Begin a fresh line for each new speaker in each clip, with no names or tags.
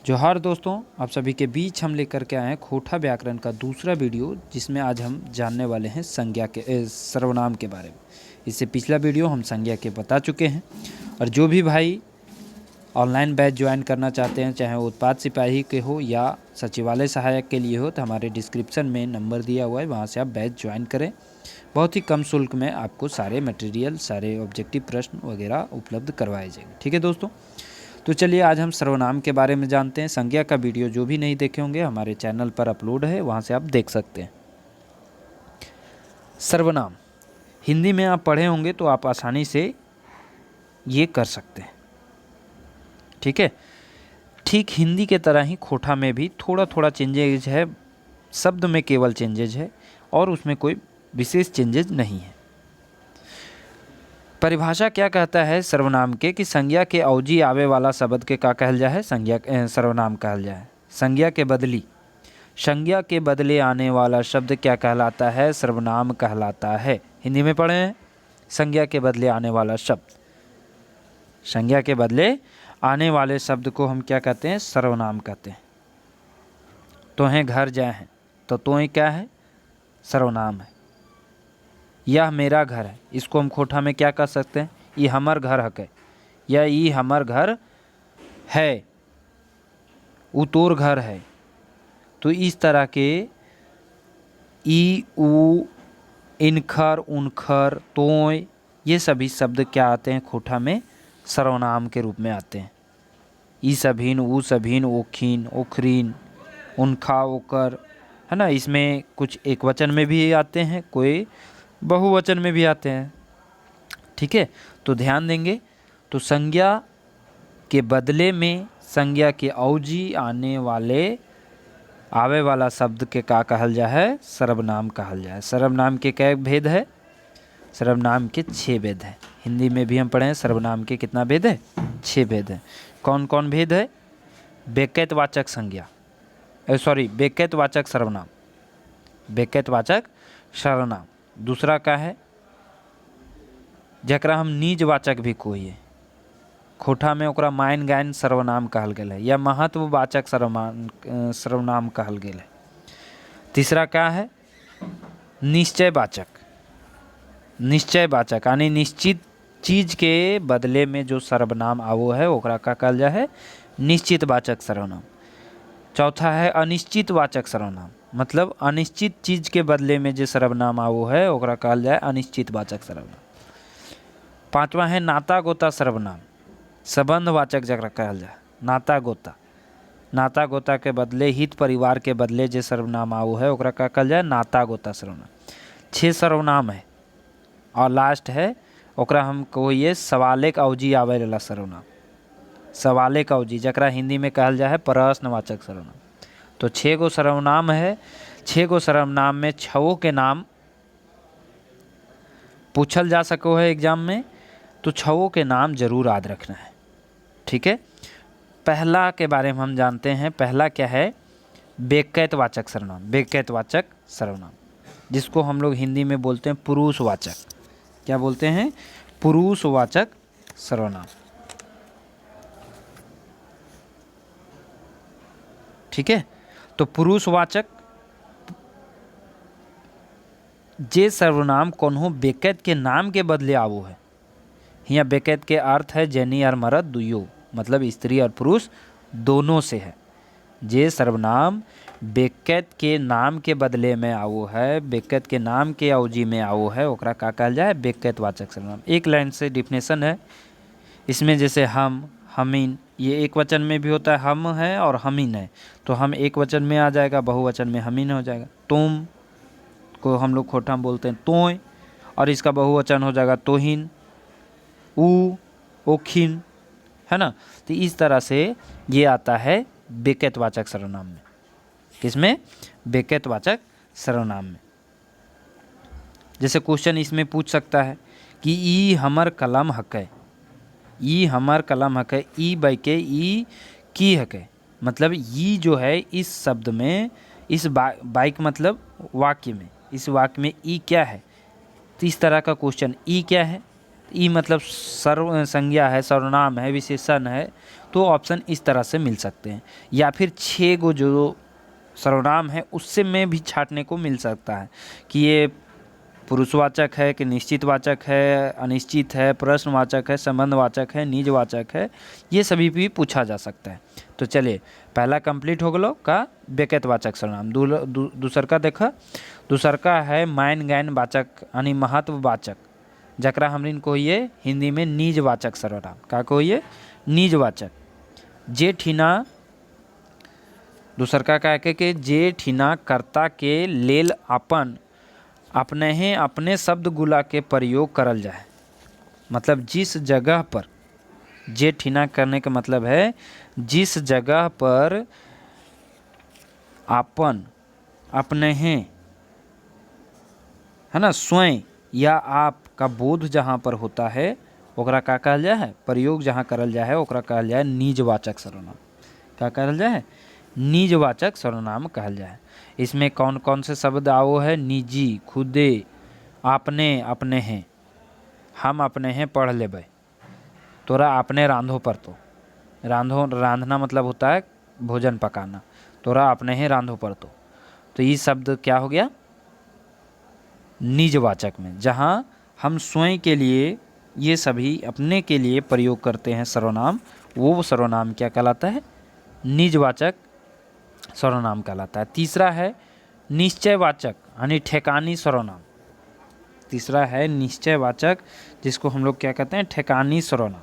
जोहार दोस्तों, आप सभी के बीच हम लेकर के आए हैं खोटा व्याकरण का दूसरा वीडियो, जिसमें आज हम जानने वाले हैं संज्ञा के सर्वनाम के बारे में। इससे पिछला वीडियो हम संज्ञा के बता चुके हैं। और जो भी भाई ऑनलाइन बैच ज्वाइन करना चाहते हैं, चाहे वो उत्पाद सिपाही के हो या सचिवालय सहायक के लिए हो, तो हमारे डिस्क्रिप्शन में नंबर दिया हुआ है, वहाँ से आप बैच ज्वाइन करें। बहुत ही कम शुल्क में आपको सारे मटेरियल, सारे ऑब्जेक्टिव प्रश्न वगैरह उपलब्ध करवाए जाएंगे। ठीक है दोस्तों, तो चलिए आज हम सर्वनाम के बारे में जानते हैं। संज्ञा का वीडियो जो भी नहीं देखे होंगे हमारे चैनल पर अपलोड है, वहाँ से आप देख सकते हैं। सर्वनाम हिंदी में आप पढ़े होंगे तो आप आसानी से ये कर सकते हैं। ठीक है, ठीक हिंदी के तरह ही खोटा में भी थोड़ा थोड़ा चेंजेज है, शब्द में केवल चेंजेज है और उसमें कोई विशेष चेंजेज नहीं है। परिभाषा क्या कहता है सर्वनाम के कि संज्ञा के अवजी आवे वाला शब्द के का कहल जाए, संज्ञा सर्वनाम कहल जाए। संज्ञा के बदले आने वाला शब्द क्या कहलाता है? सर्वनाम कहलाता है। हिंदी में पढ़े हैं, संज्ञा के बदले आने वाला शब्द, संज्ञा के बदले आने वाले शब्द को हम क्या कहते हैं? सर्वनाम कहते हैं। तोहें घर जाए हैं, तो तोहें क्या है? सर्वनाम है। यह मेरा घर है, इसको हम खोटा में क्या कह सकते हैं? ये हमर घर है, या ये हमर घर है, उ तोर घर है। तो इस तरह के ई, उ, इनखर, उनखर, तोय, ये सभी शब्द क्या आते हैं खोटा में? सर्वनाम के रूप में आते हैं। ई सभीन, उ सभीन, ओखीन, ओखरीन, उनखा, ओकर, है ना। इसमें कुछ एक वचन में भी आते हैं, कोई बहुवचन में भी आते हैं। ठीक है, तो ध्यान देंगे। तो संज्ञा के बदले में संज्ञा के अवजी आवे वाला शब्द के का कहल जा है? सर्वनाम कहल जाए। सर्वनाम के कै भेद है? सर्वनाम के 6 भेद है। हिंदी में भी हम पढ़े हैं सर्वनाम के कितना भेद है? 6 भेद है। कौन कौन भेद है? बेकैतवाचक संज्ञा, बेकैतवाचक सर्वनाम, बेकैतवाचक सर्वनाम। दूसरा का है जकरा हम निजवाचक भी कहिए, खोटा में ओकरा मायन गायन सर्वनाम कहल गेल है, या महत्ववाचक सर्वनाम कहल गेल है। तीसरा क्या है? निश्चयवाचक, निश्चयवाचक यानी निश्चित चीज के बदले में जो सर्वनाम आवो है ओकरा का कहल जा है? निश्चितवाचक सर्वनाम। चौथा है अनिश्चितवाचक सर्वनाम, मतलब अनिश्चित चीज के बदले में जो सर्वनाम आवो है ओकरा कहल जाए अनिश्चितवाचक सर्वनाम। पांचवा है नाता गोता सर्वनाम, संबंधवाचक जकरा कहल जाए। नाता गोता के बदले, हित परिवार के बदले जो सर्वनाम आवो है ओकरा का कहल जाए नाता गोता सर्वनाम। 6 सर्वनाम है। और लास्ट है ओकरा हम कहिए सवालेक अवजी आवे वाला सर्वनाम, सवालेक अवजी, जकरा हिंदी में कहल जाए प्रश्नवाचक सर्वनाम। तो 6 गो सर्वनाम है। 6 गो सर्वनाम में 6 के नाम पूछल जा सको है एग्जाम में, तो 6 के नाम जरूर याद रखना है। ठीक है, पहला के बारे में हम जानते हैं। पहला क्या है? बेकैतवाचक सर्वनाम, बेकैतवाचक सर्वनाम, जिसको हम लोग हिंदी में बोलते हैं पुरुषवाचक। क्या बोलते हैं? पुरुषवाचक सर्वनाम। ठीक है, तो पुरुषवाचक जे सर्वनाम कोनो बेकैत के नाम के बदले आवो है। यहाँ बेकैत के अर्थ है जैनी और मर्द दुयो, मतलब स्त्री और पुरुष दोनों से है। जे सर्वनाम बेकैत के नाम के बदले में आवो है, बेकैत के नाम के अवजी में आवो है, ओकरा का कहल जाए? बेकैतवाचक सर्वनाम। एक लाइन से डिफिनेशन है इसमें, जैसे हम, हमीन, ये एक वचन में भी होता है, हम है और हमीन है, तो हम एक वचन में आ जाएगा, बहुवचन में हमीन हो जाएगा। तुम को हम लोग खोटा में बोलते हैं तोय, और इसका बहुवचन हो जाएगा तोहिन, उ, ओखिन, है ना। तो इस तरह से ये आता है बेकैतवाचक सर्वनाम में। किसमें? बेकैतवाचक सर्वनाम में। जैसे क्वेश्चन इसमें पूछ सकता है कि ई हमर कलम हकै, ई हमर कलम हकै, ई बैके ई की हकै, मतलब ई जो है इस शब्द में, इस बाइक मतलब वाक्य में, इस वाक्य में ई क्या है? तो इस तरह का क्वेश्चन, ई क्या है? ई मतलब सर्व संज्ञा है, सर्वनाम है, विशेषण है, तो ऑप्शन इस तरह से मिल सकते हैं, या फिर 6 गो जो सर्वनाम है उससे में भी छाटने को मिल सकता है कि ये पुरुषवाचक है कि निश्चितवाचक है, अनिश्चित है, प्रश्नवाचक है, संबंधवाचक है, निजवाचक है, ये सभी भी पूछा जा सकता है। तो चलिए पहला कंप्लीट हो गलो का व्यक्तिवाचक सर्वनाम। दूसर का देखा, दूसर का है मायन ज्ञान वाचक यानी महत्ववाचक, जकरा हमरिन को ये हिंदी में निजवाचक सर्वनाम का को ये निजवाचक। जे ठिना दूसर का के जे ठिना कर्ता के लेल अपन अपने ही अपने शब्द गुला के प्रयोग करल जाए, मतलब जिस जगह पर, जे ठिना करने का मतलब है जिस जगह पर अपन अपने हैं, है ना, स्वयं या आप का बोध जहाँ पर होता है ओकरा का कहल जाए है, प्रयोग जहाँ करल जाए है ओकरा कहल जाए निजवाचक सर्वनाम। क्या कहल जाए है? निजवाचक सर्वनाम कहल जाए। इसमें कौन कौन से शब्द आओ है? निजी, खुदे, आपने, अपने हैं, हम अपने हैं पढ़ लेबै, तोरा आपने रांधो पर तो, रांधना मतलब होता है भोजन पकाना, तोरा अपने हैं रांधो पर तो ये शब्द क्या हो गया? निजवाचक में, जहाँ हम स्वयं के लिए ये सभी अपने के लिए प्रयोग करते हैं सर्वनाम, वो सर्वनाम क्या कहलाता है? निजवाचक सर्वनाम कहलाता है। तीसरा है निश्चयवाचक यानी ठेकानी सर्वनाम। तीसरा है निश्चयवाचक, जिसको हम लोग क्या कहते हैं? ठेकानी सर्वनाम।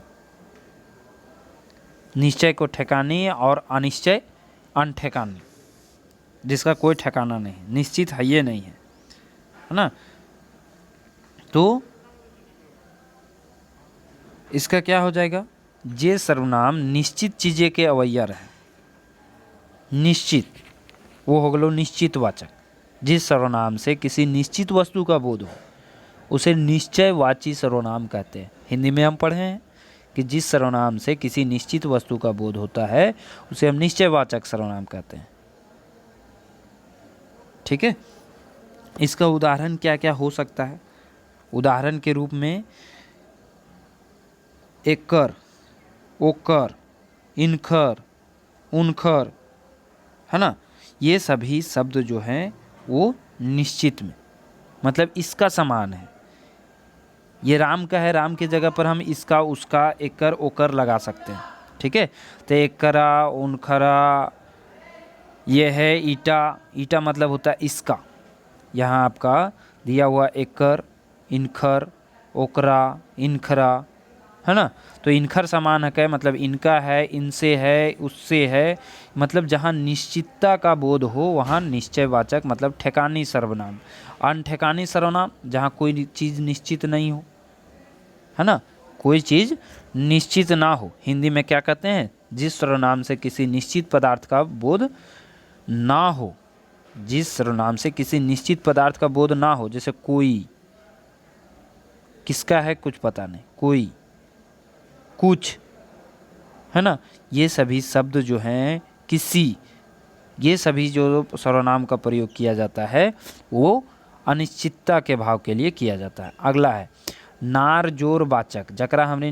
निश्चय को ठेकानी और अनिश्चय अनठेकानी, जिसका कोई ठिकाना नहीं, निश्चित है ये नहीं है ना। तो इसका क्या हो जाएगा? जे सर्वनाम निश्चित चीज़ें के अवैया रहे, निश्चित, वो हो गलो निश्चितवाचक। जिस सर्वनाम से किसी निश्चित वस्तु का बोध हो उसे निश्चयवाची सर्वनाम कहते हैं। हिंदी में हम पढ़े हैं कि जिस सर्वनाम से किसी निश्चित वस्तु का बोध होता है उसे हम निश्चयवाचक सर्वनाम कहते हैं। ठीक है, इसका उदाहरण क्या क्या हो सकता है? उदाहरण के रूप में एकर, ओकर, इनखर, उनखर, है ना, ये सभी शब्द जो हैं वो निश्चित में, मतलब इसका समान है। ये राम का है, राम की जगह पर हम इसका, उसका, एकर, ओकर लगा सकते हैं। ठीक है, तो एकरा, उनखरा, ये है ईटा, ईटा मतलब होता है इसका, यहाँ आपका दिया हुआ एकर, इनखर, ओकरा, इनखरा, है ना। तो इनखर समान है क्या? मतलब इनका है, इनसे है, उससे है, मतलब जहाँ निश्चितता का बोध हो वहाँ निश्चयवाचक मतलब ठेकानी सर्वनाम। अनठेकानी सर्वनाम जहाँ कोई चीज़ निश्चित नहीं हो, है ना, कोई चीज़ निश्चित ना हो, हिंदी में क्या कहते हैं? जिस सर्वनाम से किसी निश्चित पदार्थ का बोध ना हो, जिस सर्वनाम से किसी निश्चित पदार्थ का बोध ना हो, जैसे कोई, किसका है कुछ पता नहीं, कोई, कुछ, है ना, ये सभी शब्द जो हैं किसी, ये सभी जो सर्वनाम का प्रयोग किया जाता है वो अनिश्चितता के भाव के लिए किया जाता है। अगला है नार जोर वाचक, जकरा हमने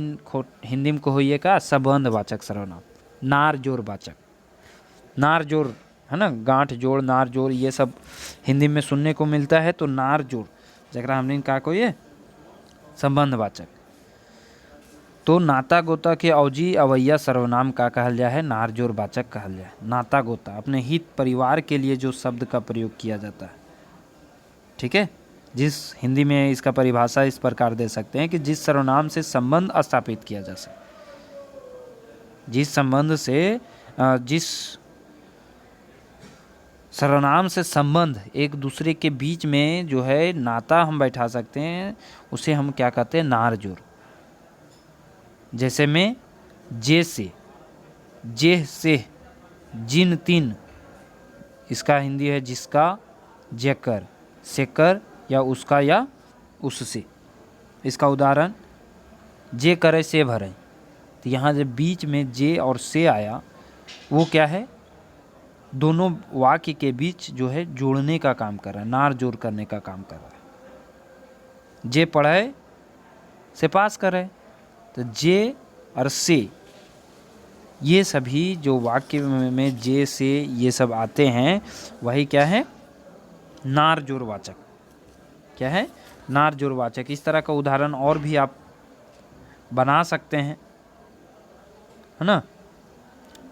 हिंदी में कहिए का संबंधवाचक सर्वनाम। नार जोर वाचक, नार जोर, है ना, गांठ जोड़, नार जोड़, ये सब हिंदी में सुनने को मिलता है। तो नार जोड़ जकरा हमने का कहिए संबंधवाचक। तो नाता गोता के अवजी अवैया सर्वनाम का कहल जाए है? नार जोर वाचक कहल जाए। नाता गोता अपने हित परिवार के लिए जो शब्द का प्रयोग किया जाता है, ठीक है, जिस हिंदी में इसका परिभाषा इस प्रकार दे सकते हैं कि जिस सर्वनाम से संबंध स्थापित किया जा सके, जिस संबंध से, जिस सर्वनाम से संबंध एक दूसरे के बीच में जो है नाता हम बैठा सकते हैं, उसे हम क्या कहते हैं? नार जोर। जैसे में जे से, जेह से, जिन तिन, इसका हिंदी है जिसका, जेकर, सेकर या उसका या उससे। इसका उदाहरण जे करे से भरे, तो यहाँ जब बीच में जे और से आया वो क्या है? दोनों वाक्य के बीच जो है जोड़ने का काम कर रहा है, नार जोड़ करने का काम कर रहा है। जे पढ़े से पास करे, तो जे और से ये सभी जो वाक्य में जे से ये सब आते हैं वही क्या है, नार जोड़वाचक। क्या है, नार जोड़वाचक। इस तरह का उदाहरण और भी आप बना सकते हैं, है ना।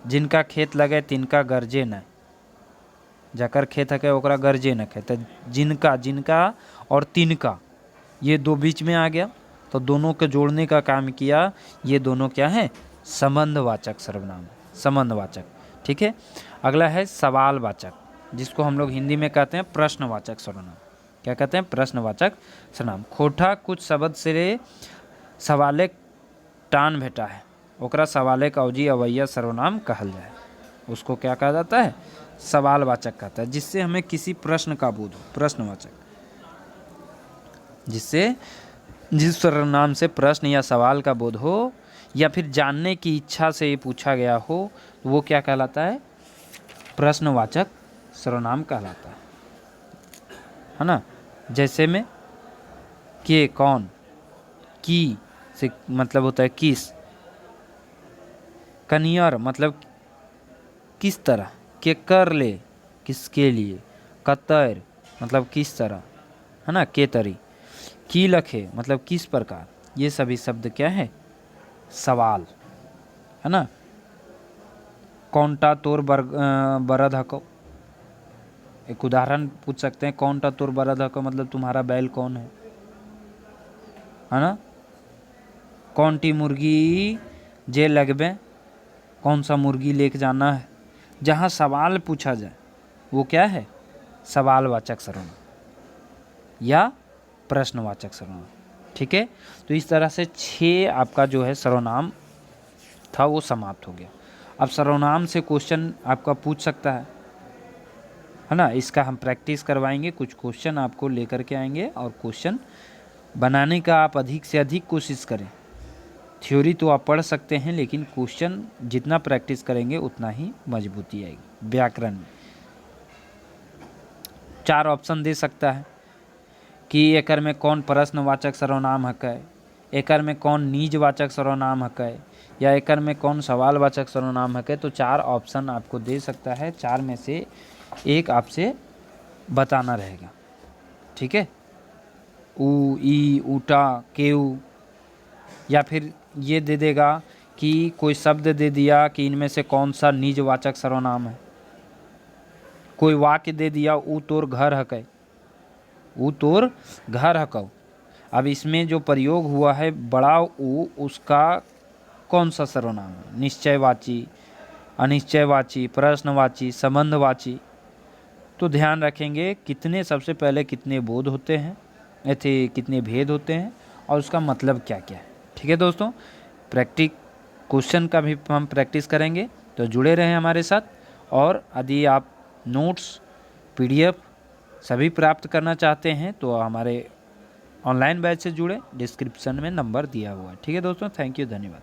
जिनका खेत लगे तिनका गरजे न, जकर खेत है ओकरा गरजे न खे। तो जिनका, जिनका और तिनका ये दो बीच में आ गया, तो दोनों के जोड़ने का काम किया। ये दोनों क्या है, संबंधवाचक सर्वनाम, संबंधवाचक। ठीक है। अगला है सवालवाचक, जिसको हम लोग हिंदी में कहते हैं प्रश्नवाचक सर्वनाम। क्या कहते हैं, प्रश्नवाचक सर्वनाम। खोटा कुछ शब्द से सवाले टान भेटा है, ओकरा सवाले का अवजी अवैया सर्वनाम कहल जाए। उसको क्या कहा जाता है, सवालवाचक कहता है। जिससे हमें किसी प्रश्न का बोध हो, प्रश्नवाचक। जिससे, जिस सर्वनाम से प्रश्न या सवाल का बोध हो या फिर जानने की इच्छा से ये पूछा गया हो, तो वो क्या कहलाता है, प्रश्नवाचक सर्वनाम कहलाता है ना। जैसे में के, कौन, की से मतलब होता है किस, कनियर मतलब किस तरह, के कर ले किसके लिए, कतर मतलब किस तरह, है ना, के तरी, की लखे मतलब किस प्रकार। ये सभी शब्द क्या है, सवाल, है ना। कौनटा तोर बरद हको, एक उदाहरण पूछ सकते हैं, कौनटा तोर बरद हको मतलब तुम्हारा बैल कौन है ना। कौन टी मुर्गी जे लगबे, कौन सा मुर्गी लेके जाना है। जहाँ सवाल पूछा जाए वो क्या है, सवालवाचक सर्वनाम या प्रश्नवाचक सर्वनाम। ठीक है। तो इस तरह से 6 आपका जो है सर्वनाम था वो समाप्त हो गया। अब सर्वनाम से क्वेश्चन आपका पूछ सकता है ना। इसका हम प्रैक्टिस करवाएंगे, कुछ क्वेश्चन आपको लेकर के आएंगे और क्वेश्चन बनाने का आप अधिक से अधिक कोशिश करें। थ्योरी तो आप पढ़ सकते हैं, लेकिन क्वेश्चन जितना प्रैक्टिस करेंगे उतना ही मजबूती आएगी। व्याकरण में 4 ऑप्शन दे सकता है कि एकर में कौन प्रश्नवाचक सर्वनाम हकै, एकर में कौन निजवाचक सर्वनाम हकै, या एकर में कौन सवालवाचक सर्वनाम हकै। तो 4 ऑप्शन आपको दे सकता है, 4 में से एक आपसे बताना रहेगा। ठीक है। ऊ, ई, ऊटा, केऊ, या फिर ये दे देगा कि कोई शब्द दे दिया कि इनमें से कौन सा निजवाचक सर्वनाम है। कोई वाक्य दे दिया, ऊ तोर घर हकै, ऊ तोर घर हकौ। अब इसमें जो प्रयोग हुआ है बड़ा ऊ, उसका कौन सा सर्वनाम है, निश्चयवाची, अनिश्चयवाची, प्रश्नवाची, संबंधवाची। तो ध्यान रखेंगे कितने, सबसे पहले कितने बोध होते हैं, कितने भेद होते हैं और उसका मतलब क्या क्या है। ठीक है दोस्तों, क्वेश्चन का भी हम प्रैक्टिस करेंगे, तो जुड़े रहें हमारे साथ। और यदि आप नोट्स, पीडीएफ सभी प्राप्त करना चाहते हैं तो हमारे ऑनलाइन बैच से जुड़े, डिस्क्रिप्शन में नंबर दिया हुआ है। ठीक है दोस्तों, थैंक यू, धन्यवाद।